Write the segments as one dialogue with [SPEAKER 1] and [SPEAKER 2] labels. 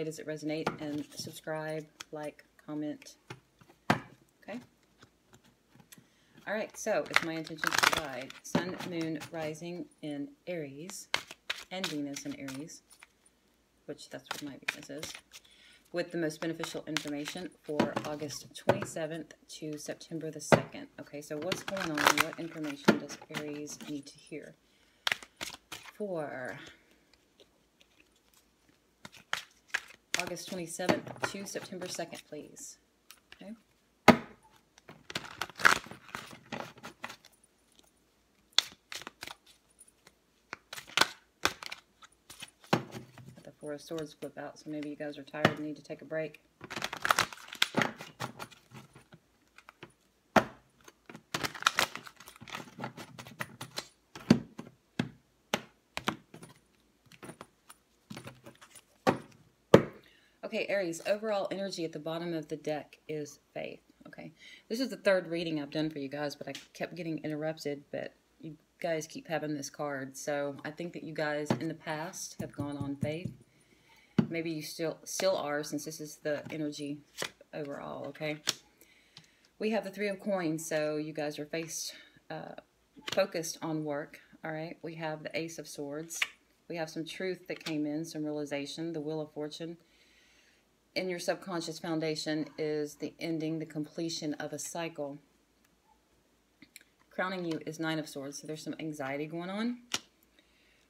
[SPEAKER 1] Does it resonate? And subscribe, like, comment. Okay. All right. So it's my intention to provide Sun, Moon, Rising in Aries, and Venus in Aries, which that's what my Venus is, with the most beneficial information for August 27th to September the 2nd. Okay. So what's going on? What information does Aries need to hear for August 27th to September 2nd, please? Okay. Let the Four of Swords flip out, so maybe you guys are tired and need to take a break. Okay, Aries, overall energy at the bottom of the deck is faith. Okay, this is the third reading I've done for you guys, but I kept getting interrupted, but you guys keep having this card. So I think that you guys in the past have gone on faith. Maybe you still are, since this is the energy overall, okay? We have the Three of Coins, so you guys are focused on work, all right? We have the Ace of Swords. We have some truth that came in, some realization, the Wheel of Fortune. In your subconscious foundation is the ending, the completion of a cycle. Crowning you is Nine of Swords, so there's some anxiety going on.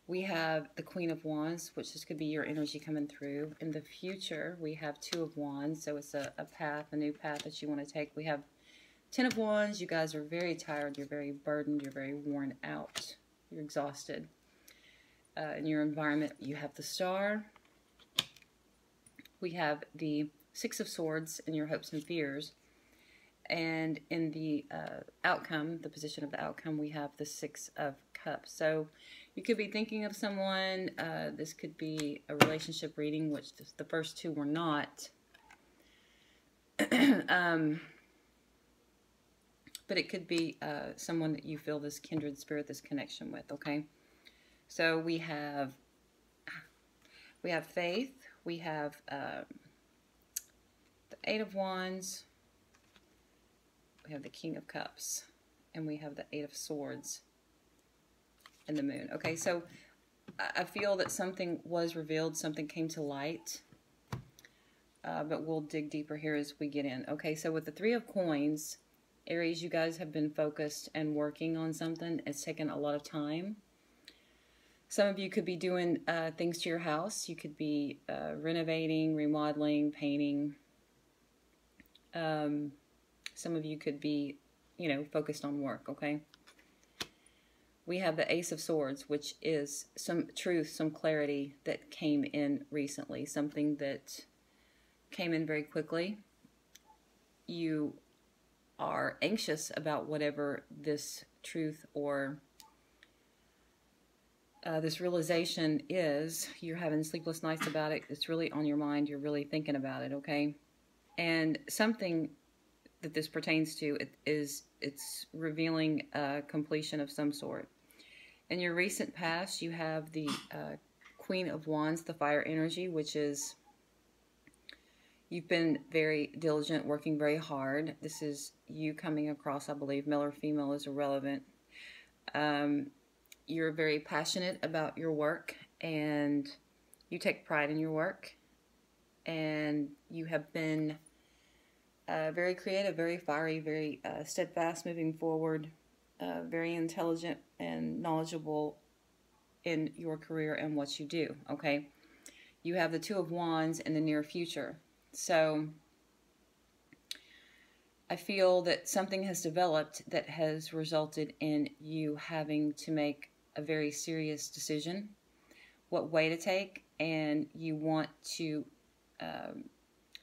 [SPEAKER 1] We have the Queen of Wands, which this could be your energy coming through. In the future, we have Two of Wands, so it's a path, a new path that you want to take. We have Ten of Wands. You guys are very tired. You're very burdened. You're very worn out. You're exhausted. In your environment, you have the Star. We have the Six of Swords in your hopes and fears. And in the outcome, the position of the outcome, we have the Six of Cups. So you could be thinking of someone. This could be a relationship reading, which the first two were not. But it could be someone that you feel this kindred spirit, this connection with, okay? So we have faith. We have the Eight of Wands, we have the King of Cups, and we have the Eight of Swords and the Moon. Okay, so I feel that something was revealed, something came to light, but we'll dig deeper here as we get in. Okay, so with the Three of Coins, Aries, you guys have been focused and working on something. It's taken a lot of time. Some of you could be doing things to your house. You could be renovating, remodeling, painting. Some of you could be, focused on work, okay? We have the Ace of Swords, which is some truth, some clarity that came in recently, something that came in very quickly. You are anxious about whatever this truth or this realization is. You're having sleepless nights about it. It's really on your mind. You're really thinking about it, okay? And something that this pertains to it's revealing a completion of some sort. In your recent past, you have the Queen of Wands, the fire energy, which is you've been very diligent, working very hard. This is you coming across, I believe, male or female is irrelevant. You're very passionate about your work, and you take pride in your work, and you have been very creative, very fiery, very steadfast moving forward, very intelligent and knowledgeable in your career and what you do, okay? You have the Two of Wands in the near future. So I feel that something has developed that has resulted in you having to make a very serious decision, what way to take, and you want to,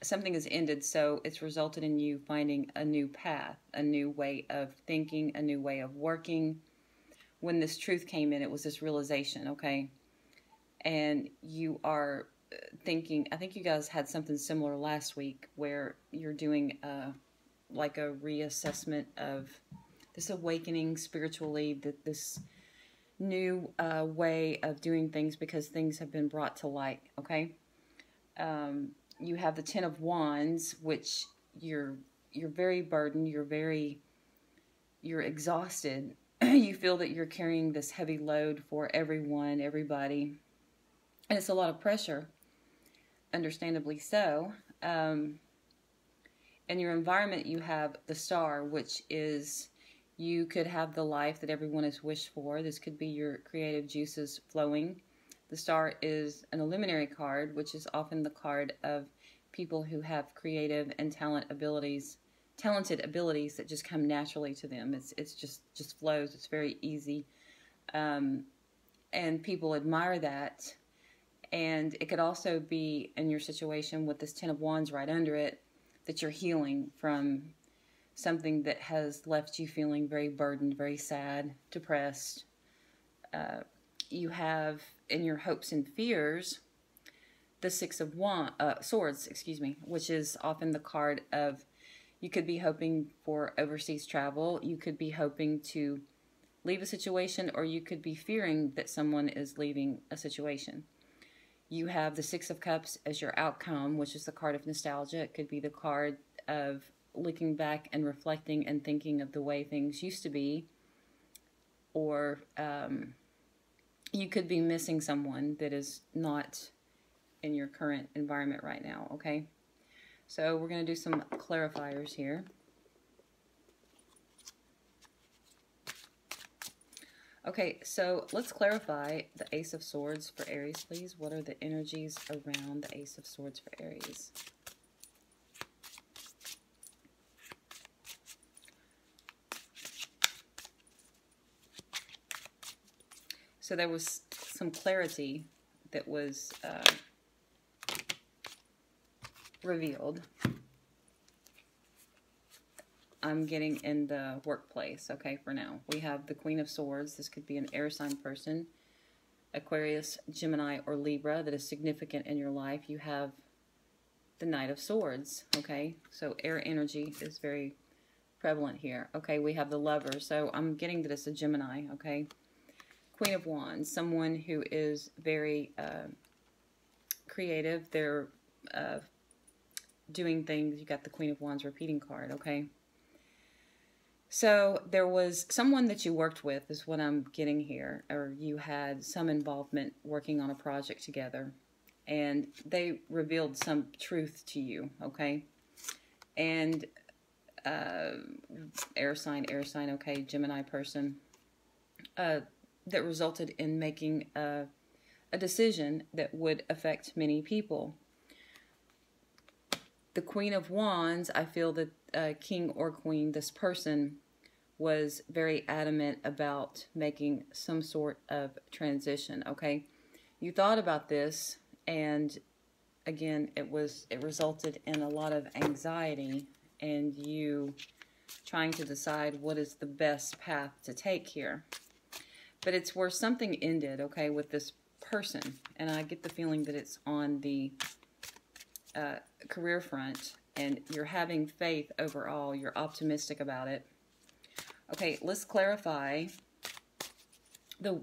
[SPEAKER 1] something has ended, so it's resulted in you finding a new path, a new way of thinking, a new way of working. When this truth came in, it was this realization, okay? And you are thinking, I think you guys had something similar last week where you're doing like a reassessment of this awakening spiritually, that this new way of doing things because things have been brought to light, okay? You have the Ten of Wands, which you're very burdened. You're exhausted. You feel that you're carrying this heavy load for everyone, everybody, and it's a lot of pressure. Understandably so. In your environment, you have the Star, which is you could have the life that everyone has wished for. This could be your creative juices flowing. The Star is an illuminary card, which is often the card of people who have creative and talented abilities that just come naturally to them. It's just flows. It's very easy, and people admire that. And it could also be in your situation with this Ten of Wands right under it that you're healing from something that has left you feeling very burdened, very sad, depressed. You have in your hopes and fears the Six of Swords, which is often the card of you could be hoping for overseas travel. You could be hoping to leave a situation, or you could be fearing that someone is leaving a situation. You have the Six of Cups as your outcome, which is the card of nostalgia. It could be the card of looking back and reflecting and thinking of the way things used to be. Or you could be missing someone that is not in your current environment right now, okay? So we're going to do some clarifiers here. Okay, so let's clarify the Ace of Swords for Aries, please. What are the energies around the Ace of Swords for Aries? So there was some clarity that was revealed. I'm getting in the workplace, okay, for now. We have the Queen of Swords. This could be an air sign person, Aquarius, Gemini, or Libra that is significant in your life. You have the Knight of Swords, okay? So air energy is very prevalent here. Okay, we have the Lover. So I'm getting that it's a Gemini, okay? Queen of Wands, someone who is very creative. They're doing things. You got the Queen of Wands repeating card, okay? So there was someone that you worked with is what I'm getting here, or you had some involvement working on a project together, and they revealed some truth to you, okay? And air sign, okay, Gemini person, that resulted in making a decision that would affect many people. The Queen of Wands, I feel that king or queen, this person, was very adamant about making some sort of transition, okay? You thought about this, and again, it resulted in a lot of anxiety and you trying to decide what is the best path to take here. But it's where something ended, okay, with this person, and I get the feeling that it's on the career front, and you're having faith overall. You're optimistic about it. Okay, let's clarify the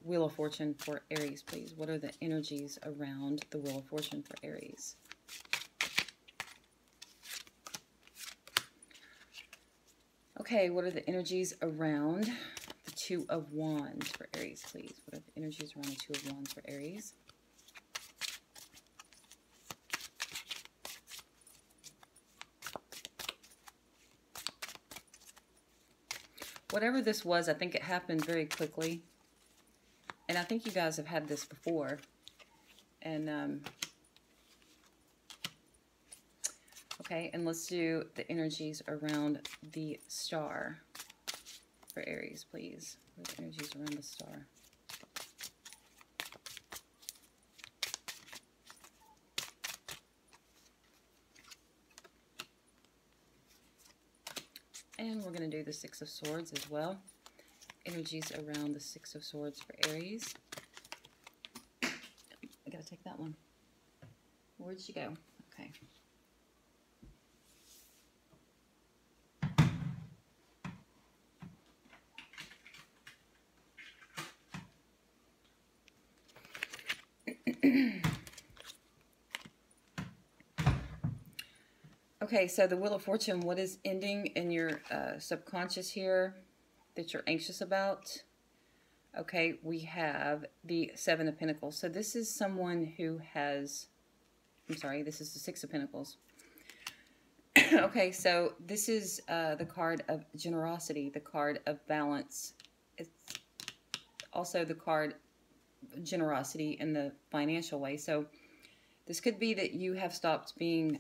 [SPEAKER 1] Wheel of Fortune for Aries, please. What are the energies around the Wheel of Fortune for Aries? Okay, what are the energies around the Two of Wands for Aries, please? What are the energies around the Two of Wands for Aries? Whatever this was, I think it happened very quickly. And I think you guys have had this before. And, okay, and let's do the energies around the Star for Aries, please. What are the energies around the Star? And we're going to do the Six of Swords as well. Energies around the Six of Swords for Aries. I got to take that one. Where'd she go? Okay. Okay, so the Wheel of Fortune, what is ending in your subconscious here that you're anxious about? Okay, we have the Seven of Pentacles. So this is someone who has, I'm sorry, this is the Six of Pentacles. Okay, so this is the card of generosity, the card of balance. It's also the card generosity in the financial way. So this could be that you have stopped being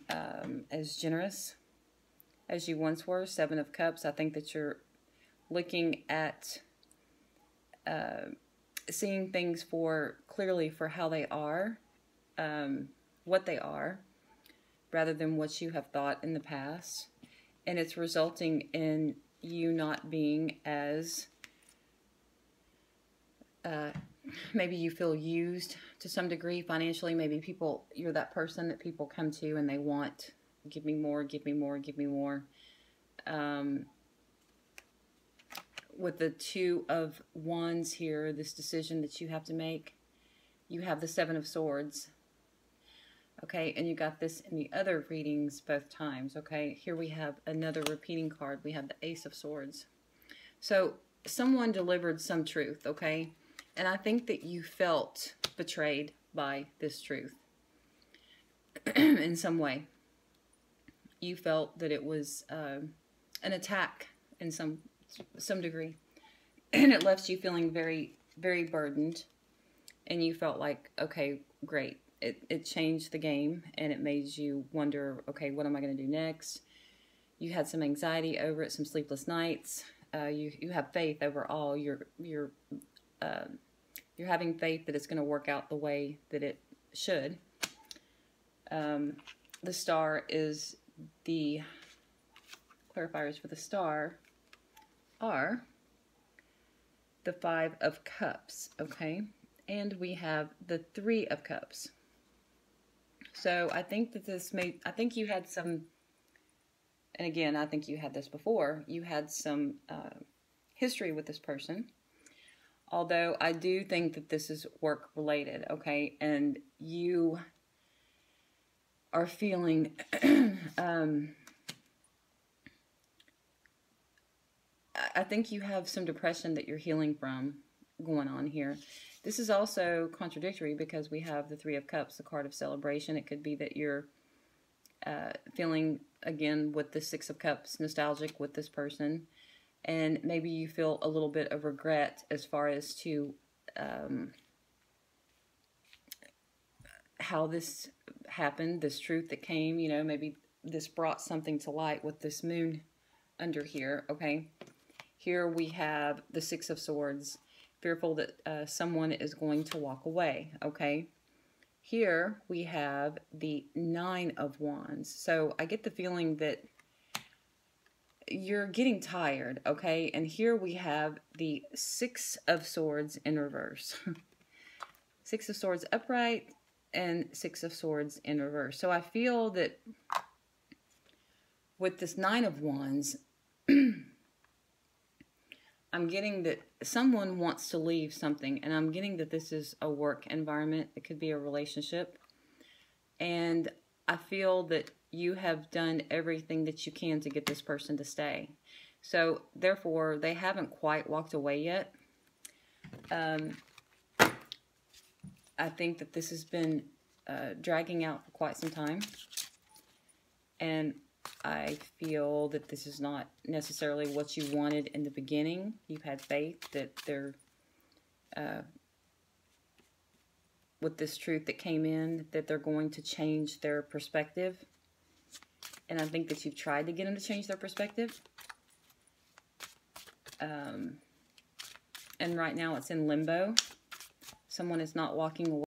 [SPEAKER 1] as generous as you once were. Seven of Cups. I think that you're looking at seeing things clearly for how they are, what they are, rather than what you have thought in the past. And it's resulting in you not being as, maybe you feel used to some degree financially. Maybe you're that person that people come to and they want, give me more, give me more, give me more. With the Two of Wands here, this decision that you have to make, you have the Seven of Swords. Okay, and you got this in the other readings both times. Okay, here we have another repeating card. We have the Ace of Swords. So someone delivered some truth, okay? And I think that you felt betrayed by this truth in some way. You felt that it was an attack in some degree. And it left you feeling very, very burdened. And you felt like, okay, great. It changed the game, and it made you wonder, okay, what am I going to do next? You had some anxiety over it, some sleepless nights. You have faith overall. You're having faith that it's going to work out the way that it should. The Star is the clarifiers for the Star are the Five of Cups, okay? And we have the Three of Cups. So I think that I think you had some, and again, I think you had this before, you had some history with this person. Although I do think that this is work related, okay? And you are feeling, I think you have some depression that you're healing from going on here. This is also contradictory because we have the Three of Cups, the card of celebration. It could be that you're feeling, again, with the Six of Cups, nostalgic with this person. And maybe you feel a little bit of regret as far as to how this happened, this truth that came. You know, maybe this brought something to light with this moon under here, okay? Here we have the Six of Swords, fearful that someone is going to walk away, okay? Here we have the Nine of Wands. So I get the feeling that you're getting tired, okay? And here we have the Six of Swords in reverse. Six of Swords upright and Six of Swords in reverse. So I feel that with this Nine of Wands, I'm getting that someone wants to leave something, and I'm getting that this is a work environment. It could be a relationship. And I feel that you have done everything that you can to get this person to stay. So, therefore, they haven't quite walked away yet. I think that this has been dragging out for quite some time. And I feel that this is not necessarily what you wanted in the beginning. You've had faith that they're, with this truth that came in, that they're going to change their perspective. And I think that you've tried to get them to change their perspective. And right now it's in limbo. Someone is not walking away.